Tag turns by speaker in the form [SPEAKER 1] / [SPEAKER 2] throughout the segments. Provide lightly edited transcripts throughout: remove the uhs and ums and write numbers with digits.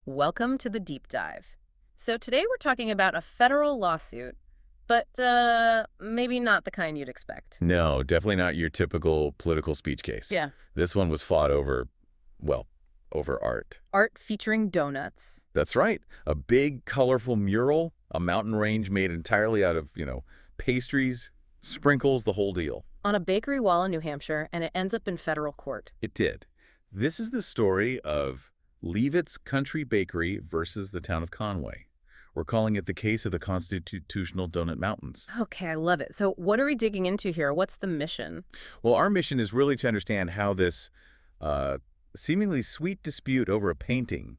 [SPEAKER 1] Welcome to the deep dive. So today we're talking about a federal lawsuit, but maybe not the kind you'd expect.
[SPEAKER 2] No, definitely not your typical political speech case.
[SPEAKER 1] Yeah.
[SPEAKER 2] This one was fought over, well, over art.
[SPEAKER 1] Art featuring donuts.
[SPEAKER 2] That's right. A big, colorful mural, a mountain range made entirely out of, pastries, sprinkles, the whole deal.
[SPEAKER 1] On a bakery wall in New Hampshire, and it ends up in federal court.
[SPEAKER 2] It did. This is the story of Leavitt's Country Bakery versus the town of Conway. We're calling it the case of the constitutional donut mountains.
[SPEAKER 1] Okay, I love it. So what are we digging into here? What's the mission?
[SPEAKER 2] Well, our mission is really to understand how this seemingly sweet dispute over a painting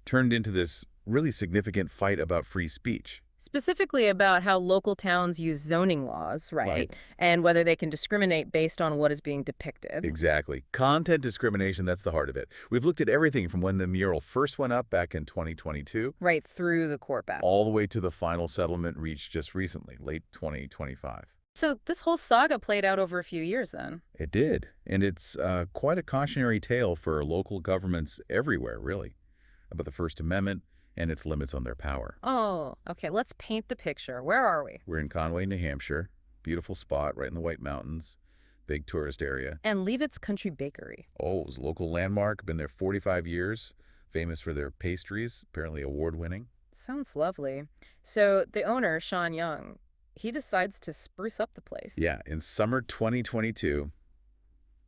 [SPEAKER 2] turned into this really significant fight about free speech.
[SPEAKER 1] Specifically about how local towns use zoning laws, right? And whether they can discriminate based on what is being depicted.
[SPEAKER 2] Exactly. Content discrimination, that's the heart of it. We've looked at everything from when the mural first went up back in 2022.
[SPEAKER 1] Right through the court battle.
[SPEAKER 2] All the way to the final settlement reached just recently, late 2025.
[SPEAKER 1] So this whole saga played out over a few years then.
[SPEAKER 2] It did. And it's quite a cautionary tale for local governments everywhere, really, about the First Amendment and its limits on their power.
[SPEAKER 1] Oh, okay. Let's paint the picture. Where are we?
[SPEAKER 2] We're in Conway, New Hampshire. Beautiful spot right in the White Mountains. Big tourist area.
[SPEAKER 1] And Leavitt's Country Bakery.
[SPEAKER 2] Oh, it was a local landmark. Been there 45 years. Famous for their pastries, apparently award-winning.
[SPEAKER 1] Sounds lovely. So the owner, Sean Young, he decides to spruce up the place.
[SPEAKER 2] Yeah, in summer 2022,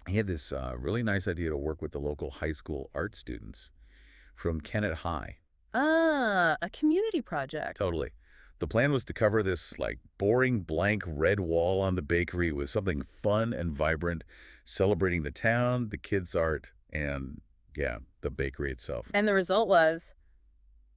[SPEAKER 2] he had this really nice idea to work with the local high school art students from Kennett High.
[SPEAKER 1] Ah, a community project.
[SPEAKER 2] Totally. The plan was to cover this, boring blank red wall on the bakery with something fun and vibrant, celebrating the town, the kids' art, and, yeah, the bakery itself.
[SPEAKER 1] And the result was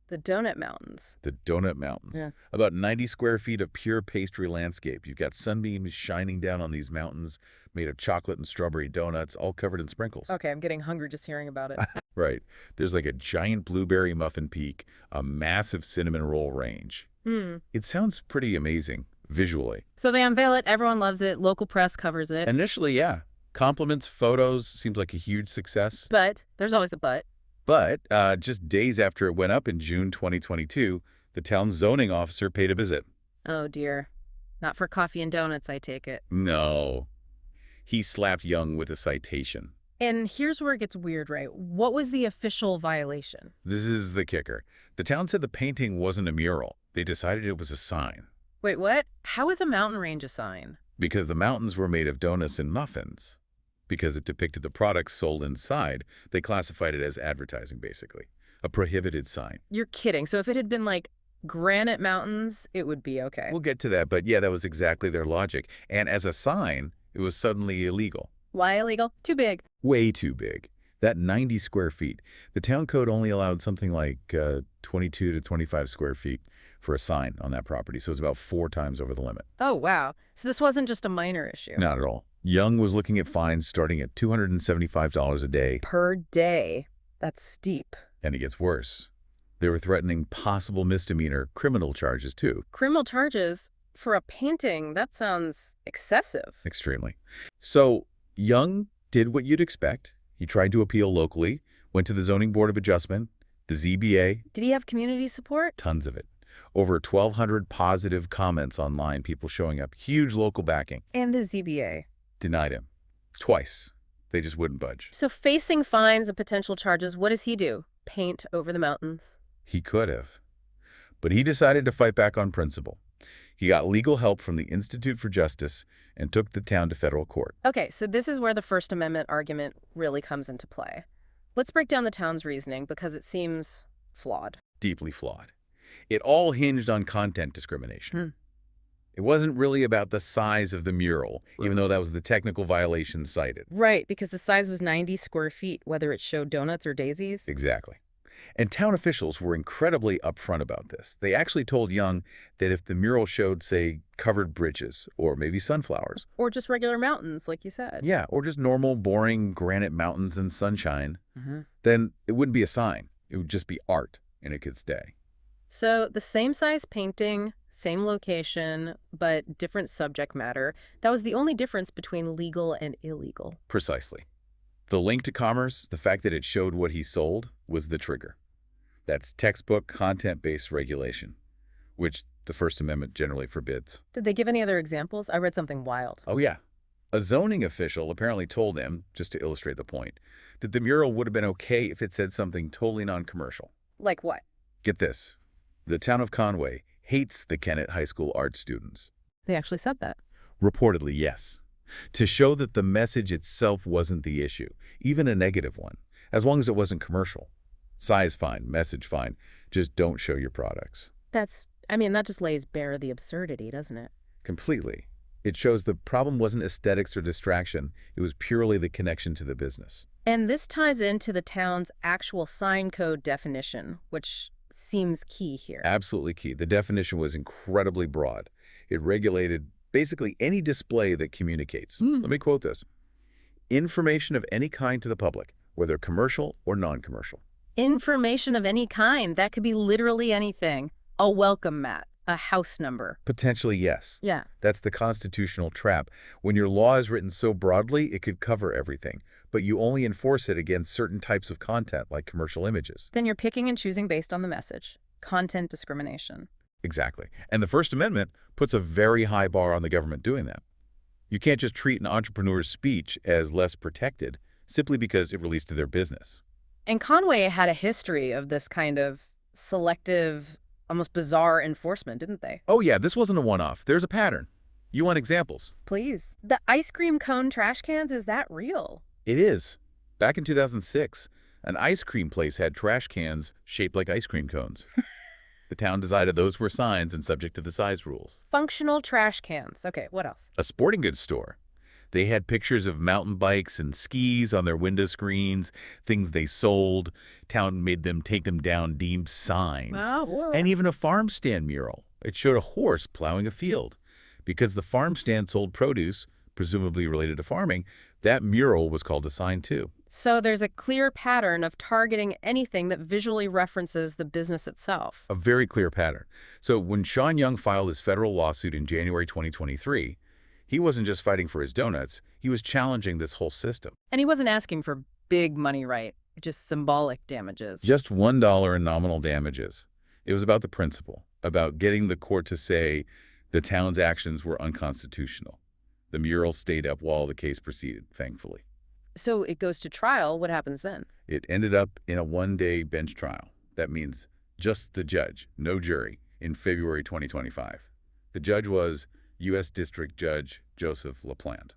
[SPEAKER 1] the Donut Mountains.
[SPEAKER 2] The Donut Mountains.
[SPEAKER 1] Yeah.
[SPEAKER 2] About 90 square feet of pure pastry landscape. You've got sunbeams shining down on these mountains made of chocolate and strawberry donuts, all covered in sprinkles.
[SPEAKER 1] Okay, I'm getting hungry just hearing about it.
[SPEAKER 2] Right. There's like a giant blueberry muffin peak, a massive cinnamon roll range. It sounds pretty amazing, visually.
[SPEAKER 1] So they unveil it, everyone loves it, local press covers it.
[SPEAKER 2] Initially, yeah. Compliments, photos, seems like a huge success.
[SPEAKER 1] But, there's always a but.
[SPEAKER 2] But just days after it went up in June 2022, the town's zoning officer paid a visit.
[SPEAKER 1] Oh dear. Not for coffee and donuts, I take it.
[SPEAKER 2] No. He slapped Young with a citation.
[SPEAKER 1] And here's where it gets weird, right? What was the official violation?
[SPEAKER 2] This is the kicker. The town said the painting wasn't a mural. They decided it was a sign.
[SPEAKER 1] Wait, what? How is a mountain range a sign?
[SPEAKER 2] Because the mountains were made of donuts and muffins. Because it depicted the products sold inside, they classified it as advertising, basically. A prohibited sign.
[SPEAKER 1] You're kidding. So if it had been like granite mountains, it would be okay.
[SPEAKER 2] We'll get to that, but yeah, that was exactly their logic. And as a sign, it was suddenly illegal.
[SPEAKER 1] Why illegal? Too big.
[SPEAKER 2] Way too big. That 90 square feet. The town code only allowed something like 22 to 25 square feet for a sign on that property, so it's about 4 times over the limit.
[SPEAKER 1] Oh, wow. So this wasn't just a minor issue.
[SPEAKER 2] Not at all. Young was looking at fines starting at $275 a day.
[SPEAKER 1] Per day. That's steep.
[SPEAKER 2] And it gets worse. They were threatening possible misdemeanor criminal charges, too.
[SPEAKER 1] Criminal charges for a painting? That sounds excessive.
[SPEAKER 2] Extremely. So Young did what you'd expect. He tried to appeal locally, went to the Zoning Board of Adjustment, the ZBA.
[SPEAKER 1] Did he have community support?
[SPEAKER 2] Tons of it. Over 1,200 positive comments online, people showing up. Huge local backing.
[SPEAKER 1] And the ZBA?
[SPEAKER 2] Denied him. Twice. They just wouldn't budge.
[SPEAKER 1] So facing fines and potential charges, what does he do? Paint over the mountains?
[SPEAKER 2] He could have. But he decided to fight back on principle. He got legal help from the Institute for Justice and took the town to federal court.
[SPEAKER 1] Okay, so this is where the First Amendment argument really comes into play. Let's break down the town's reasoning because it seems flawed.
[SPEAKER 2] Deeply flawed. It all hinged on content discrimination. It wasn't really about the size of the mural, even though that was the technical violation cited.
[SPEAKER 1] Right, because the size was 90 square feet, whether it showed donuts or daisies.
[SPEAKER 2] Exactly. And town officials were incredibly upfront about this. They actually told Young that if the mural showed, say, covered bridges or maybe sunflowers.
[SPEAKER 1] Or just regular mountains, like you said.
[SPEAKER 2] Yeah, or just normal, boring granite mountains and sunshine, then it wouldn't be a sign. It would just be art, and it could stay.
[SPEAKER 1] So the same size painting, same location, but different subject matter. That was the only difference between legal and illegal.
[SPEAKER 2] Precisely. The link to commerce, the fact that it showed what he sold, was the trigger. That's textbook content-based regulation, which the First Amendment generally forbids.
[SPEAKER 1] Did they give any other examples? I read something wild.
[SPEAKER 2] Oh, yeah. A zoning official apparently told him, just to illustrate the point, that the mural would have been okay if it said something totally non-commercial.
[SPEAKER 1] Like what?
[SPEAKER 2] Get this. The town of Conway hates the Kennett High School art students.
[SPEAKER 1] They actually said that.
[SPEAKER 2] Reportedly, yes. To show that the message itself wasn't the issue, even a negative one, as long as it wasn't commercial. Size fine, message fine, just don't show your products.
[SPEAKER 1] That just lays bare the absurdity, doesn't it?
[SPEAKER 2] Completely. It shows the problem wasn't aesthetics or distraction, it was purely the connection to the business.
[SPEAKER 1] And this ties into the town's actual sign code definition, which seems key here.
[SPEAKER 2] Absolutely key. The definition was incredibly broad. It regulated basically any display that communicates. Let me quote this. Information of any kind to the public, whether commercial or non-commercial.
[SPEAKER 1] Information of any kind. That could be literally anything. A welcome mat, a house number.
[SPEAKER 2] Potentially, yes.
[SPEAKER 1] Yeah.
[SPEAKER 2] That's the constitutional trap. When your law is written so broadly, it could cover everything, but you only enforce it against certain types of content, like commercial images.
[SPEAKER 1] Then you're picking and choosing based on the message. Content discrimination.
[SPEAKER 2] Exactly. And the First Amendment puts a very high bar on the government doing that. You can't just treat an entrepreneur's speech as less protected simply because it relates to their business.
[SPEAKER 1] And Conway had a history of this kind of selective, almost bizarre enforcement, didn't they?
[SPEAKER 2] Oh yeah, this wasn't a one-off. There's a pattern. You want examples?
[SPEAKER 1] Please. The ice cream cone trash cans, is that real?
[SPEAKER 2] It is. Back in 2006, an ice cream place had trash cans shaped like ice cream cones. The town decided those were signs and subject to the size rules.
[SPEAKER 1] Functional trash cans. Okay, what else?
[SPEAKER 2] A sporting goods store. They had pictures of mountain bikes and skis on their window screens, things they sold. Town made them take them down deemed signs.
[SPEAKER 1] Wow.
[SPEAKER 2] And even a farm stand mural. It showed a horse plowing a field. Because the farm stand sold produce, presumably related to farming, that mural was called a sign too.
[SPEAKER 1] So there's a clear pattern of targeting anything that visually references the business itself.
[SPEAKER 2] A very clear pattern. So when Sean Young filed his federal lawsuit in January 2023, he wasn't just fighting for his donuts, he was challenging this whole system.
[SPEAKER 1] And he wasn't asking for big money, right? Just symbolic damages.
[SPEAKER 2] Just $1 in nominal damages. It was about the principle, about getting the court to say the town's actions were unconstitutional. The mural stayed up while the case proceeded, thankfully.
[SPEAKER 1] So it goes to trial. What happens then?
[SPEAKER 2] It ended up in a one-day bench trial. That means just the judge, no jury, in February 2025. The judge was U.S. District Judge Joseph LaPlante.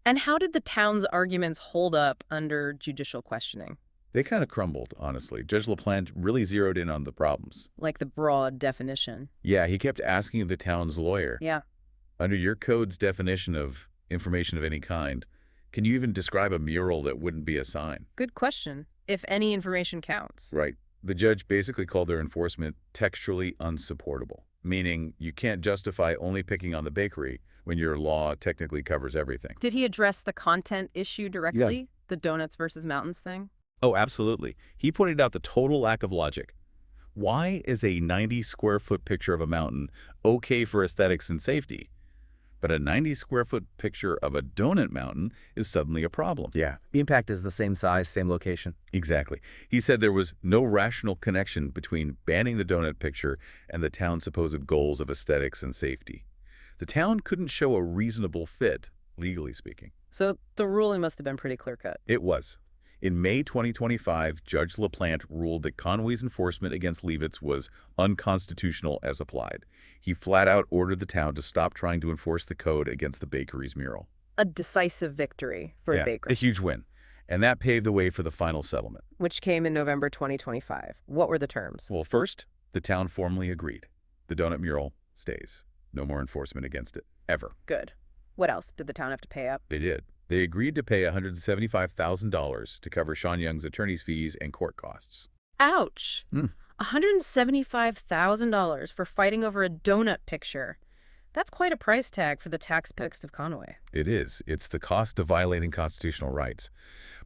[SPEAKER 1] And how did the town's arguments hold up under judicial questioning?
[SPEAKER 2] They kind of crumbled, honestly. Judge LaPlante really zeroed in on the problems.
[SPEAKER 1] Like the broad definition.
[SPEAKER 2] Yeah, he kept asking the town's lawyer,
[SPEAKER 1] Yeah.
[SPEAKER 2] under your code's definition of information of any kind, can you even describe a mural that wouldn't be a sign?
[SPEAKER 1] Good question. If any information counts.
[SPEAKER 2] Right. The judge basically called their enforcement textually unsupportable, meaning you can't justify only picking on the bakery when your law technically covers everything.
[SPEAKER 1] Did he address the content issue directly? The donuts versus mountains thing?
[SPEAKER 2] Oh, absolutely. He pointed out the total lack of logic. Why is a 90-square-foot picture of a mountain okay for aesthetics and safety, but a 90-square-foot picture of a donut mountain is suddenly a problem?
[SPEAKER 3] Yeah, the impact is the same size, same location.
[SPEAKER 2] Exactly. He said there was no rational connection between banning the donut picture and the town's supposed goals of aesthetics and safety. The town couldn't show a reasonable fit, legally speaking.
[SPEAKER 1] So the ruling must have been pretty clear-cut.
[SPEAKER 2] It was. In May 2025, Judge LaPlante ruled that Conway's enforcement against Leavitt's was unconstitutional as applied. He flat out ordered the town to stop trying to enforce the code against the bakery's mural.
[SPEAKER 1] A decisive victory for a
[SPEAKER 2] A
[SPEAKER 1] bakery,
[SPEAKER 2] huge win. And that paved the way for the final settlement.
[SPEAKER 1] which came in November 2025. What were the terms?
[SPEAKER 2] Well, first, the town formally agreed. The donut mural stays. No more enforcement against it, ever.
[SPEAKER 1] Good. What else? Did the town have to pay up?
[SPEAKER 2] They did. They agreed to pay $175,000 to cover Sean Young's attorney's fees and court costs.
[SPEAKER 1] Ouch. $175,000 for fighting over a donut picture. That's quite a price tag for the tax picks of Conway.
[SPEAKER 2] It is. It's the cost of violating constitutional rights.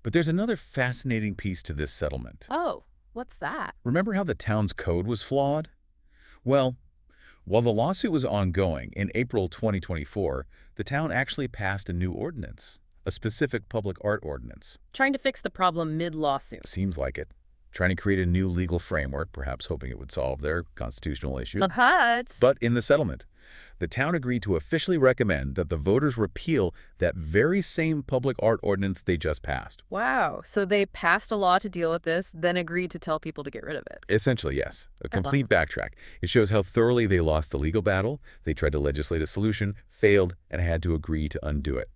[SPEAKER 2] But there's another fascinating piece to this settlement.
[SPEAKER 1] Oh, what's that?
[SPEAKER 2] Remember how the town's code was flawed? Well, while the lawsuit was ongoing, in April 2024, the town actually passed a new ordinance, a specific public art ordinance.
[SPEAKER 1] Trying to fix the problem mid-lawsuit.
[SPEAKER 2] Seems like it. trying to create a new legal framework, perhaps hoping it would solve their constitutional issue.
[SPEAKER 1] But
[SPEAKER 2] But in the settlement, the town agreed to officially recommend that the voters repeal that very same public art ordinance they just passed.
[SPEAKER 1] wow. So they passed a law to deal with this, then agreed to tell people to get rid of it.
[SPEAKER 2] Essentially, yes. A complete backtrack. It shows how thoroughly they lost the legal battle. They tried to legislate a solution, failed, and had to agree to undo it.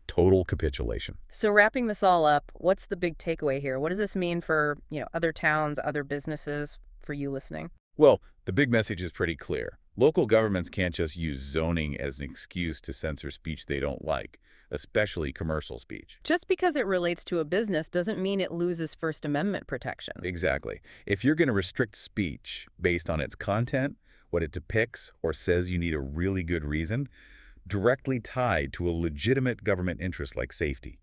[SPEAKER 2] Total capitulation.
[SPEAKER 1] So wrapping this all up, what's the big takeaway here? What does this mean for, other towns, other businesses, for you listening?
[SPEAKER 2] Well, the big message is pretty clear. Local governments can't just use zoning as an excuse to censor speech they don't like, especially commercial speech.
[SPEAKER 1] Just because it relates to a business doesn't mean it loses First Amendment protection.
[SPEAKER 2] Exactly. If you're going to restrict speech based on its content, what it depicts, or says you need a really good reason, directly tied to a legitimate government interest like safety.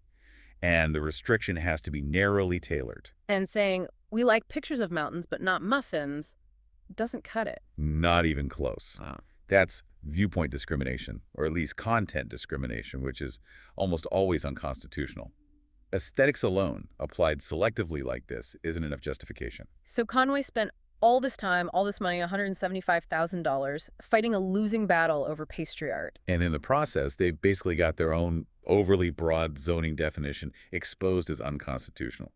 [SPEAKER 2] And the restriction has to be narrowly tailored.
[SPEAKER 1] And saying, we like pictures of mountains but not muffins, doesn't cut it.
[SPEAKER 2] Not even close. That's viewpoint discrimination, or at least content discrimination, which is almost always unconstitutional. Aesthetics alone, applied selectively like this, isn't enough justification.
[SPEAKER 1] So Conway spent all this time, all this money, $175,000, fighting a losing battle over pastry art.
[SPEAKER 2] And in the process, they basically got their own overly broad zoning definition exposed as unconstitutional.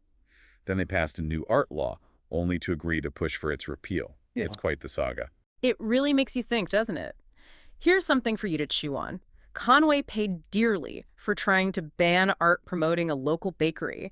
[SPEAKER 2] Then they passed a new art law, only to agree to push for its repeal.
[SPEAKER 1] Yeah.
[SPEAKER 2] It's quite the saga.
[SPEAKER 1] It really makes you think, doesn't it? Here's something for you to chew on. Conway paid dearly for trying to ban art promoting a local bakery.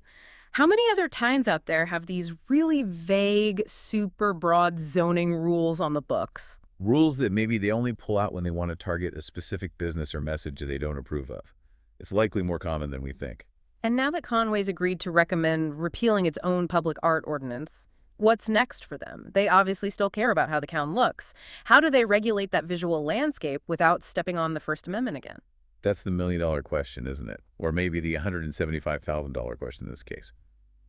[SPEAKER 1] How many other towns out there have these really vague, super broad zoning rules on the books?
[SPEAKER 2] Rules that maybe they only pull out when they want to target a specific business or message that they don't approve of. It's likely more common than we think.
[SPEAKER 1] And now that Conway's agreed to recommend repealing its own public art ordinance, what's next for them? They obviously still care about how the town looks. How do they regulate that visual landscape without stepping on the First Amendment again?
[SPEAKER 2] That's the million-dollar question, isn't it? Or maybe the $175,000 question in this case.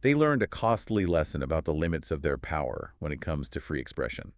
[SPEAKER 2] They learned a costly lesson about the limits of their power when it comes to free expression.